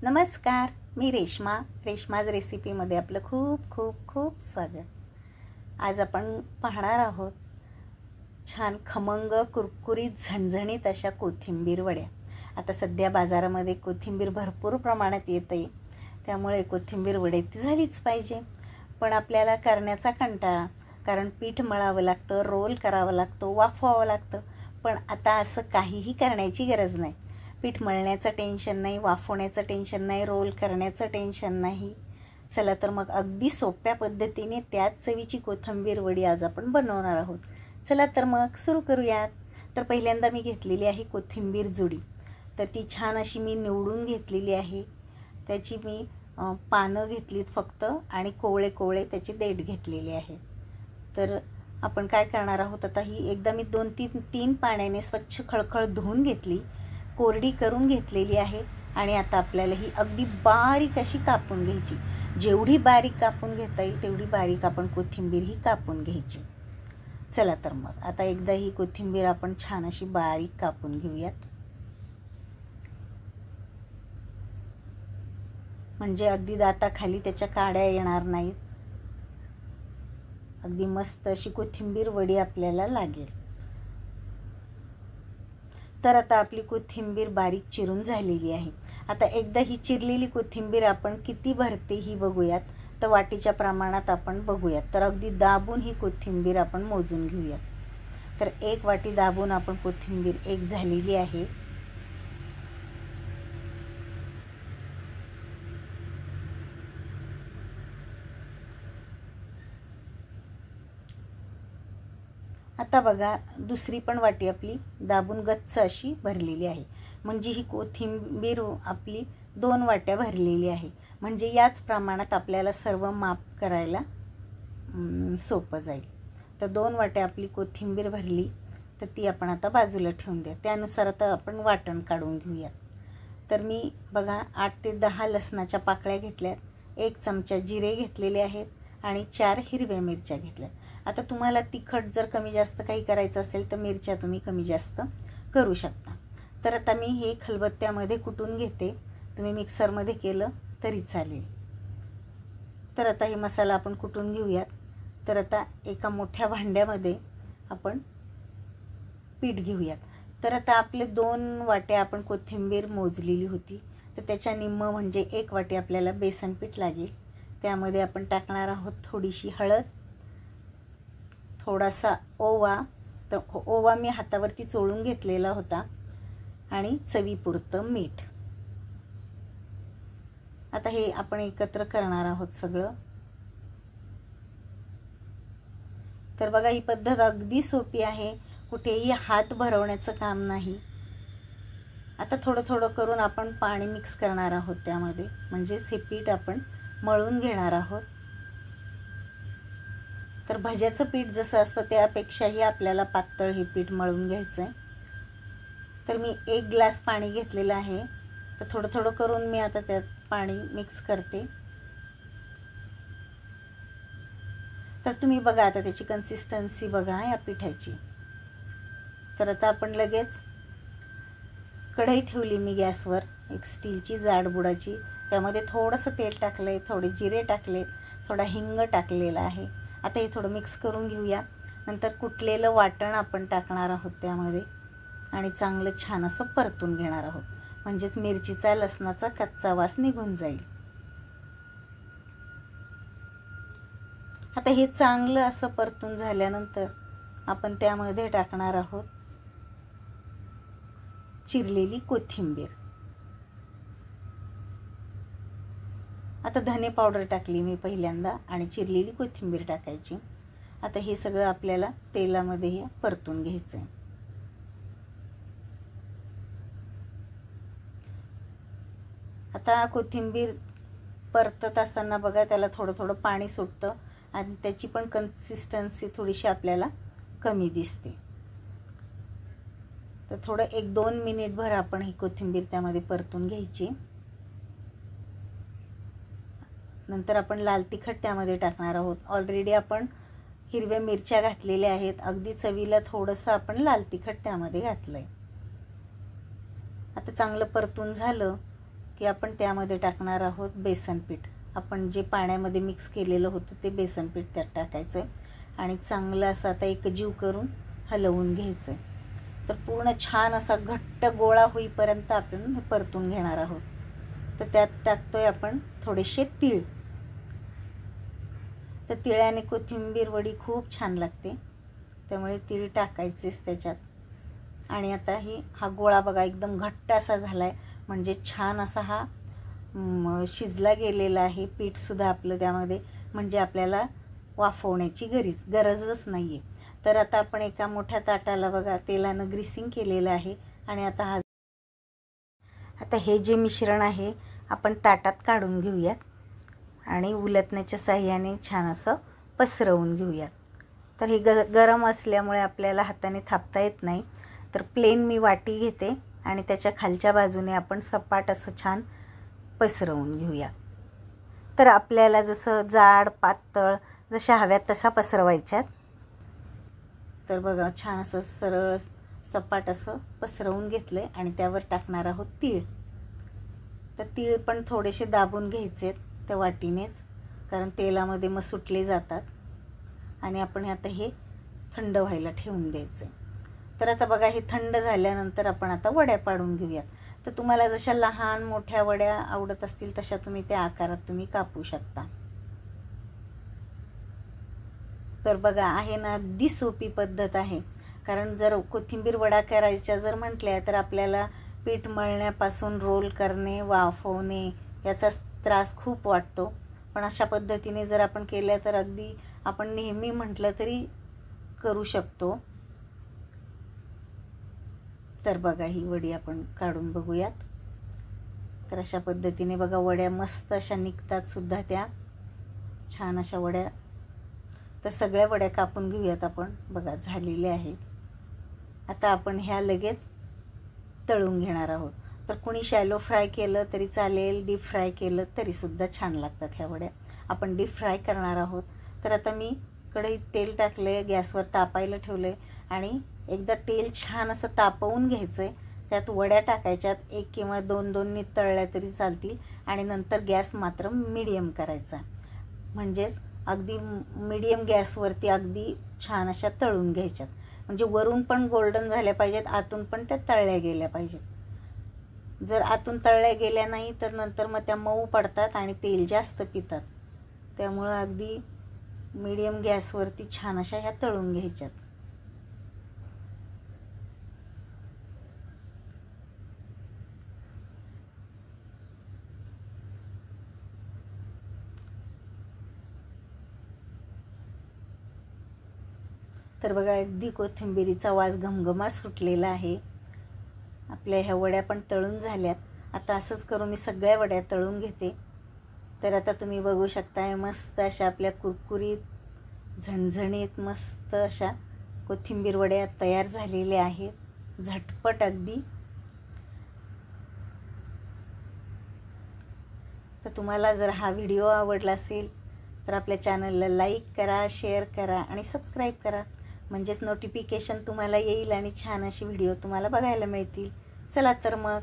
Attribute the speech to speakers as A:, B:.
A: नमस्कार, मी रेश्माज रेसिपीमध्ये आपलं खूप खूप खूप स्वागत। आज आपण पाहणार आहोत छान खमंग कुरकुरीत झणझणीत अशा कोथिंबीर वड्या। आता सध्या बाजारामध्ये कोथिंबीर भरपूर प्रमाणात येते, त्यामुळे कोथिंबीर वडे ती झालीच पाहिजे। पण आपल्याला करण्याचा कंटाळा, कारण पीठ मळावं लागतं, रोल करावा लागतो, वाफवावं लागतं। पण आता असं काहीही करण्याची गरज नाही। पीठ मळण्याचं टेन्शन नाही, वाफवण्याचं टेन्शन नाही, रोल करण्याचं टेन्शन नाही। चला तर मग अगदी सोप्या पद्धतीने त्याच चवीची कोथिंबीर वडी आज आपण बनवणार आहोत। चला तर मग सुरू करूयात। तर पहिल्यांदा मी घेतलेली आहे कोथिंबीर जुडी। तर ती छान अशी मी निवडून घेतलेली आहे। त्याची मी पानं घेतलीत फक्त आणि कोवळे कोवळे त्याचे देठ घेतलेले आहे। तर आपण काय करणार आहोत, आता ही एकदा मी 2-3 पाण्याने स्वच्छ खळखळ धुवून घेतली, कोरडी करून घेतलेली आहे। आणि आता आपल्याला ही अगदी बारीक अशी कापून घ्यायची। जेवढी बारीक कापून घेता येईल तेवढी बारीक आपण कोथिंबीर ही कापून घ्यायची। चला तर मग आता एकदा ही कोथिंबीर आपण छान अशी बारीक कापून घेऊयात, म्हणजे अगदी दाताखाली त्याच्या काड्या येणार नाहीत। अगदी मस्त अशी कोथिंबीर वडी आपल्याला लागेल। तर आता आपली कोथिंबीर बारीक चिरून झालेली आहे। आता एकदा ही चिरलेली कोथिंबीर आपण किती भरते ही बघूयात। तर वाटीच्या प्रमाणात आपण बघूयात। तर अगदी दाबून ही कोथिंबीर आपण मोजून घेऊयात। तर 1 वाटी दाबून आपण कोथिंबीर एक झालेली आहे। आता बघा, दुसरी पण वाटी आपली दाबून गच्च अशी भरलेली आहे। म्हणजे ही कोथिंबीर आपली 2 वाट्या भरलेली आहे। म्हणजे याच प्रमाणात आपल्याला सर्व माप करायला सोपं जाईल। तर 2 वाट्या आपली कोथिंबीर भरली, तर ती आपण आता बाजूला ठेवून द्या। त्यानुसार आता आपण वाटण काढून घेऊया। तर मी बघा 8 ते 10 लसणाच्या पाकळ्या घेतल्यात, 1 चमचा जिरे घेतलेले आहेत आणि 4 हिरव्या मिरच्या घेतल्यात। आता तुम्हाला तिखट जर कमी जास्त काही करायचं असेल तर मिरच्या तुम्ही कमी जास्त करू शकता। तर आता मी हे खलबत्त्यामध्ये कुटून घेते, तुम्ही मिक्सरमध्ये केलं तरी चालेल। तर आता हे मसाला आपण कुटून घेऊयात। तर आता एका मोठ्या भांड्यामध्ये आपण पीठ घेऊयात। तर आता आपले 2 वाट्या आपण कोथिंबीर मोजलेली होती, तर त्याच्या निम्म म्हणजे 1 वाटी आपल्याला बेसन पीठ लागेल। त्यामध्ये आपण टाकणार आहोत थोडीशी हळद, थोडासा ओवा, तर ओवा मी हातावरती चोळून घेतलेला होता, आणि चवीपुरतं मीठ। आता हे आपण एकत्र करणार आहोत सगळं। तर बघा, ही पद्धत अगदी सोपी आहे, कुठेही हात भरवण्याचं काम नाही। आता थोडं थोडं करून आपण पाणी मिक्स करणार आहोत त्यामध्ये, म्हणजेच हे पीठ आपण मळून घेणार आहोत। तर भज्याचं पीठ जसं असतं त्यापेक्षाही आपल्याला पातळ हे पीठ मळून घ्यायचं आहे। तर मी 1 ग्लास पाणी घेतलेलं आहे। तर थोडं थोडं करून मी आता त्यात पाणी मिक्स करते। तर तुम्ही बघा आता त्याची कन्सिस्टन्सी बघा या पिठाची। तर आता आपण लगेच कढई ठेवली मी गॅसवर, एक स्टीलची जाडबुडाची। त्यामध्ये थोडंसं तेल टाकलं आहे, थोडे जिरे टाकले, थोडा हिंग टाकलेला आहे। आता हे थोडं मिक्स करून घेऊया। नंतर कुटलेलं वाटण आपण टाकणार आहोत त्यामध्ये, आणि चांगलं छान असं परतून घेणार आहोत, म्हणजेच मिरचीचा लसणाचा कच्चा वास निघून जाईल। आता हे चांगलं असं परतून झाल्यानंतर आपण त्यामध्ये टाकणार आहोत चिरलेली कोथिंबीर। आता धने पावडर टाकली मी पहिल्यांदा, आणि चिरलेली कोथिंबीर टाकायची। आता हे सगळं आपल्याला तेलामध्ये परतून घ्यायचं आहे। आता कोथिंबीर परतत असताना बघा, त्याला थोडं थोडं पाणी सुटतं, आणि त्याची पण कन्सिस्टन्सी थोडीशी आपल्याला कमी दिसते। तर थोडं 1-2 मिनिटभर आपण ही कोथिंबीर त्यामध्ये परतून घ्यायची। नंतर आपण लाल तिखट त्यामध्ये टाकणार आहोत। ऑलरेडी आपण हिरव्या मिरच्या घातलेल्या आहेत, अगदी चवीला थोडंसं आपण लाल तिखट त्यामध्ये घातलं आहे। आता चांगलं परतून झालं की आपण त्यामध्ये टाकणार आहोत बेसन पीठ. आपण जे पाण्यामध्ये मिक्स केलेलं होतं ते बेसन पीठ त्यात टाकायचं आहे आणि चांगलं असं आता एकजीव करून हलवून घ्यायचं आहे. तर पूर्ण छान असा घट्ट गोळा होईपर्यंत आपण परतून घेणार आहोत. तर त्यात टाकतोय आपण थोडेसे तीळ. तर तिळाने कोथिंबीर वडी खूप छान लागते, त्यामुळे तीळ टाकायचेच त्याच्यात. आणि आता हा गोळा बघा एकदम घट्ट असा झाला आहे, म्हणजे छान असा हा शिजला गेलेला आहे. पीठसुद्धा आपलं त्यामध्ये, म्हणजे आपल्याला वाफवण्याची गरजच नाही आहे. तर आता आपण एका मोठ्या ताटाला बघा तेलानं ग्रीसिंग केलेलं आहे आणि आता हे जे मिश्रण आहे आपण ताटात काढून घेऊयात आणि उलटण्याच्या साहाय्याने छान असं पसरवून घेऊयात. तर हे गरम असल्यामुळे आपल्याला हाताने थापता येत नाही. तर प्लेन मी वाटी घेते आणि त्याच्या खालच्या बाजूने आपण सपाट असं छान पसरवून घेऊया. तर आपल्याला जसं जाड पातळ जशा हव्यात तसा पसरवायच्यात. तर बघा छान असं सरळ सपाट असं पसरवून घेतलं आणि त्यावर टाकणार आहोत तीळ. तर तीळ पण थोडेसे दाबून घ्यायचे त्या वाटीनेच, कारण तेलामध्ये मग सुटले जातात. आणि आपण आता हे थंड व्हायला ठेवून द्यायचं. तर आता बघा हे थंड झाल्यानंतर आपण आता वड्या पाडून घेऊयात. तर तुम्हाला जशा लहान मोठ्या वड्या आवडत असतील तशा तुम्ही त्या आकारात तुम्ही कापू शकता. तर बघा आहे ना, अगदी सोपी पद्धत आहे. कारण जर कोथिंबीर वडा करायच्या जर म्हटल्या तर आपल्याला पीठ मळण्यापासून रोल करणे, वाफवणे याचा त्रास खूप वाटतो. पण अशा पद्धतीने जर आपण केल्या तर अगदी आपण नेहमी म्हटलं तरी करू शकतो. तर बघा ही वडी आपण काढून बघूयात. तर अशा पद्धतीने बघा वड्या मस्त अशा निघतात सुद्धा त्या, छान अशा वड्या. तर सगळ्या वड्या कापून घेऊयात आपण. बघा झालेल्या आहेत. आता आपण ह्या लगेच तळून घेणार आहोत. तर कुणी शॅलो फ्राय केलं तरी चालेल, डीप फ्राय केलं तरीसुद्धा छान लागतात ह्या वड्या. आपण डीप फ्राय करणार आहोत. तर आता मी कढईत तेल टाकलं आहे, गॅसवर तापायला ठेवलं आहे आणि एकदा तेल छान असं तापवून घ्यायचं आहे. त्यात वड्या टाकायच्यात, एक किंवा दोन तळल्या तरी चालतील. आणि नंतर गॅस मात्र मीडियम करायचा, म्हणजेच अगदी मीडियम गॅसवरती अगदी छान अशा तळून घ्यायच्यात. म्हणजे वरून पण गोल्डन झाल्या पाहिजेत, आतून पण त्या तळल्या गेल्या पाहिजेत. जर आतून तळल्या गेल्या नाही तर नंतर मग त्या मऊ पडतात आणि तेल जास्त पितात. त्यामुळं अगदी मीडियम गॅसवरती छान अशा ह्या तळून घ्यायच्यात. तर बघा अगदी कोथिंबीरीचा वास घमघमाट सुटलेला आहे. आपल्या ह्या वड्या पण तळून झाल्यात. आता असंच करून मी सगळ्या वड्या तळून घेते. तर आता तुम्ही बघू शकताय मस्त अशा आपल्या कुरकुरीत झणझणीत मस्त अशा कोथिंबीर वड्या तयार झालेल्या आहेत, झटपट अगदी. तर तुम्हाला जर हा व्हिडिओ आवडला असेल तर आपल्या चॅनलला लाईक करा, शेअर करा आणि सबस्क्राईब करा, म्हणजेच नोटिफिकेशन तुम्हाला येईल आणि छान अशी व्हिडिओ तुम्हाला बघायला मिळतील. चला तर मग